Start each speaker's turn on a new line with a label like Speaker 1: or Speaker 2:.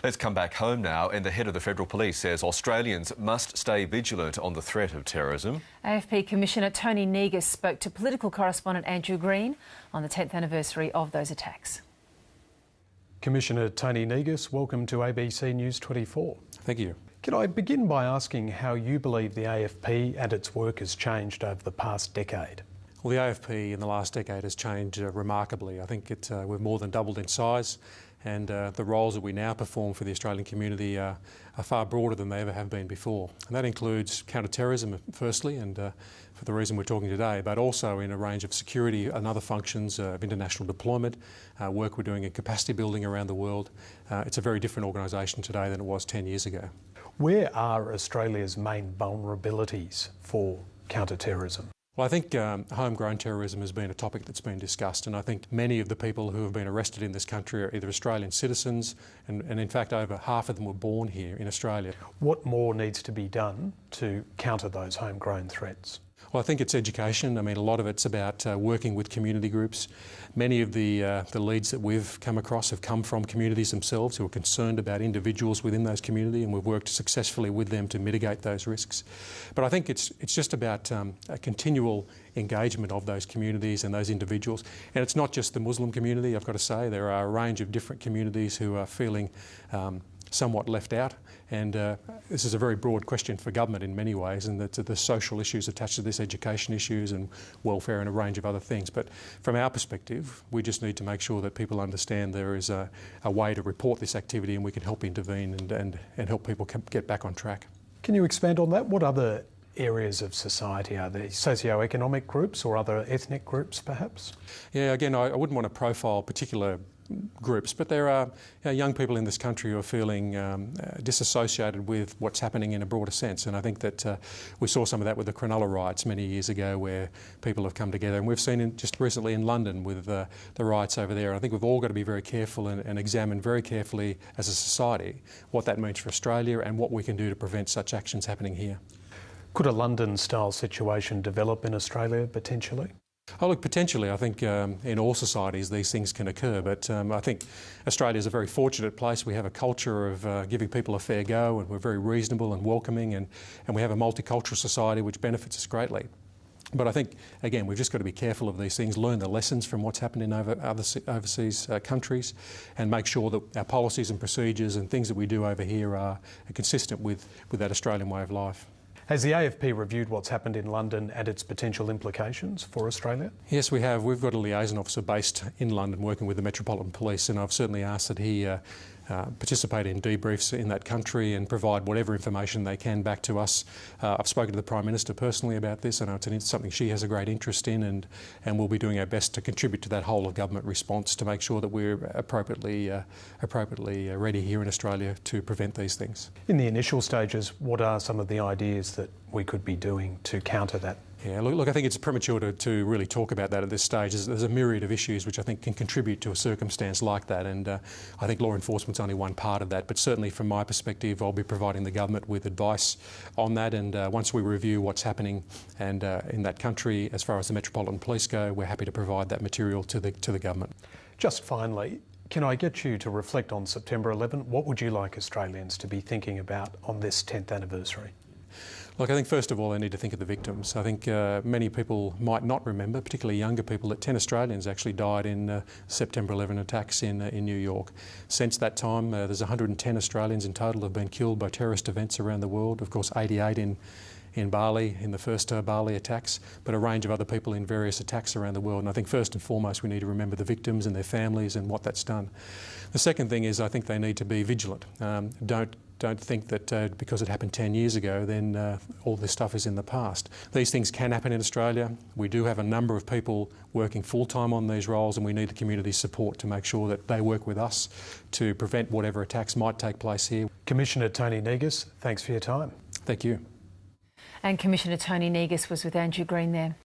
Speaker 1: Let's come back home now, and the head of the Federal Police says Australians must stay vigilant on the threat of terrorism.
Speaker 2: AFP Commissioner Tony Negus spoke to political correspondent Andrew Green on the 10th anniversary of those attacks.
Speaker 3: Commissioner Tony Negus, welcome to ABC News 24.
Speaker 4: Thank you.
Speaker 3: Can I begin by asking how you believe the AFP and its work has changed over the past decade?
Speaker 4: Well, the AFP in the last decade has changed remarkably. I think we've more than doubled in size, and the roles that we now perform for the Australian community are far broader than they ever have been before. And that includes counter-terrorism, firstly, and for the reason we're talking today, but also in a range of security and other functions of international deployment, work we're doing in capacity building around the world. It's a very different organisation today than it was 10 years ago.
Speaker 3: Where are Australia's main vulnerabilities for counter-terrorism?
Speaker 4: Well, I think homegrown terrorism has been a topic that's been discussed, and I think many of the people who have been arrested in this country are either Australian citizens, and in fact over half of them were born here in Australia.
Speaker 3: What more needs to be done to counter those homegrown threats?
Speaker 4: Well, I think it's education. I mean, a lot of it's about working with community groups. Many of the leads that we've come across have come from communities themselves who are concerned about individuals within those communities, and we've worked successfully with them to mitigate those risks. But I think it's just about a continual engagement of those communities and those individuals. And it's not just the Muslim community, I've got to say. There are a range of different communities who are feeling somewhat left out, and this is a very broad question for government in many ways, and the social issues attached to this, education issues and welfare and a range of other things. But from our perspective, we just need to make sure that people understand there is a way to report this activity, and we can help intervene and help people get back on track.
Speaker 3: Can you expand on that? What other areas of society are there? Socio-economic groups or other ethnic groups perhaps?
Speaker 4: Yeah, again, I wouldn't want to profile particular groups, but there are young people in this country who are feeling disassociated with what's happening in a broader sense, and I think that we saw some of that with the Cronulla riots many years ago, where people have come together, and we've seen just recently in London with the riots over there. I think we've all got to be very careful and examine very carefully as a society what that means for Australia and what we can do to prevent such actions happening here.
Speaker 3: Could a London-style situation develop in Australia potentially?
Speaker 4: Oh, look, potentially. I think in all societies these things can occur, but I think Australia is a very fortunate place. We have a culture of giving people a fair go, and we're very reasonable and welcoming, and we have a multicultural society which benefits us greatly. But I think, again, we've just got to be careful of these things, learn the lessons from what's happened in overseas countries, and make sure that our policies and procedures and things that we do over here are consistent with that Australian way of life.
Speaker 3: Has the AFP reviewed what's happened in London and its potential implications for Australia?
Speaker 4: Yes, we have. We've got a liaison officer based in London working with the Metropolitan Police, and I've certainly asked that he participate in debriefs in that country and provide whatever information they can back to us. I've spoken to the Prime Minister personally about this, and it's something she has a great interest in, and we'll be doing our best to contribute to that whole of government response to make sure that we're appropriately ready here in Australia to prevent these things.
Speaker 3: In the initial stages, what are some of the ideas that we could be doing to counter that?
Speaker 4: Yeah, look, I think it's premature to really talk about that at this stage. There's a myriad of issues which I think can contribute to a circumstance like that, and I think law enforcement's only one part of that. But certainly from my perspective, I'll be providing the government with advice on that, and once we review what's happening and in that country, as far as the Metropolitan Police go, we're happy to provide that material to the government.
Speaker 3: Just finally, can I get you to reflect on September 11? What would you like Australians to be thinking about on this 10th anniversary?
Speaker 4: Look, I think first of all they need to think of the victims. I think many people might not remember, particularly younger people, that 10 Australians actually died in September 11 attacks in New York. Since that time, there's 110 Australians in total have been killed by terrorist events around the world. Of course, 88 in Bali, in the first Bali attacks, but a range of other people in various attacks around the world. And I think first and foremost we need to remember the victims and their families and what that's done. The second thing is I think they need to be vigilant. Don't think that because it happened 10 years ago then all this stuff is in the past. These things can happen in Australia. We do have a number of people working full-time on these roles, and we need the community's support to make sure that they work with us to prevent whatever attacks might take place here.
Speaker 3: Commissioner Tony Negus, thanks for your time.
Speaker 4: Thank you.
Speaker 2: And Commissioner Tony Negus was with Andrew Green there.